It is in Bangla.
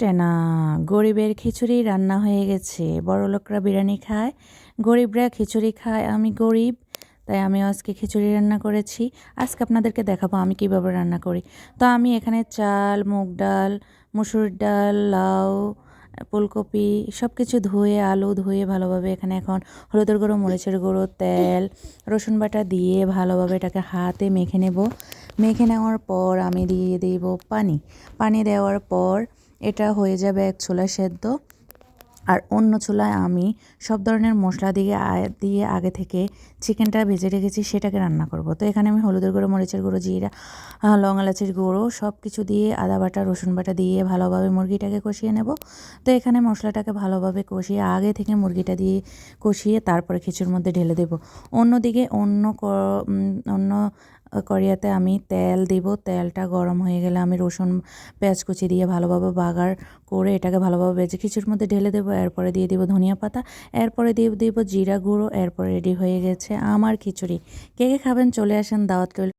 টেনা গরিবের খিচুড়ি রান্না হয়ে গেছে। বড়লোকরা বিরিয়ানি খায়, গরিবরা খিচুড়ি খায়। আমি গরিব, তাই আমি আজকে খিচুড়ি রান্না করেছি। আজকে আপনাদেরকে দেখাবো আমি কিভাবে রান্না করি। তো আমি এখানে চাল, মুগ ডাল, মসুর ডাল, লাউ, ফুলকপি সব কিছু ধুয়ে, আলু ধুয়ে ভালোভাবে এখানে এখন হলুদের গুঁড়ো, মরিচের গুঁড়ো, তেল, রসুন বাটা দিয়ে ভালোভাবে এটাকে হাতে মেখে নেব। মেখে নেওয়ার পর আমি দিয়ে দেব পানি। পানি দেওয়ার পর এটা হয়ে যাবে এক ছোলা সেদ্ধ। আর অন্য চুলায় আমি সব ধরনের মশলা দিয়ে আগে থেকে চিকেনটা ভেজে রেখেছি, সেটাকে রান্না করব। তো এখানে আমি হলুদের গুঁড়ো, মরিচের গুঁড়ো, জিরা, লং এলাচের গুঁড়ো সব কিছু দিয়ে, আদা বাটা, রসুন বাটা দিয়ে ভালোভাবে মুরগিটাকে কষিয়ে নেব। তো এখানে মশলাটাকে ভালোভাবে কষিয়ে আগে থেকে মুরগিটা দিয়ে কষিয়ে তারপরে খিচুড়ির মধ্যে ঢেলে দেব। অন্যদিকে অন্য কড়াইতে আমি তেল দিব। তেলটা গরম হয়ে গেলে আমি রসুন, পেঁয়াজ কুচি দিয়ে ভালোভাবে বাগার করে এটাকে ভালোভাবে ভেজে খিচুড়ির মধ্যে ঢেলে দেবো। এরপরে দিয়ে দিব ধনিয়া পাতা, এরপরে দিয়ে দিব জিরা গুঁড়ো। এরপরে রেডি হয়ে গেছে আমার খিচুড়ি। কে কে খাবেন চলে আসেন, দাওয়াত রইল।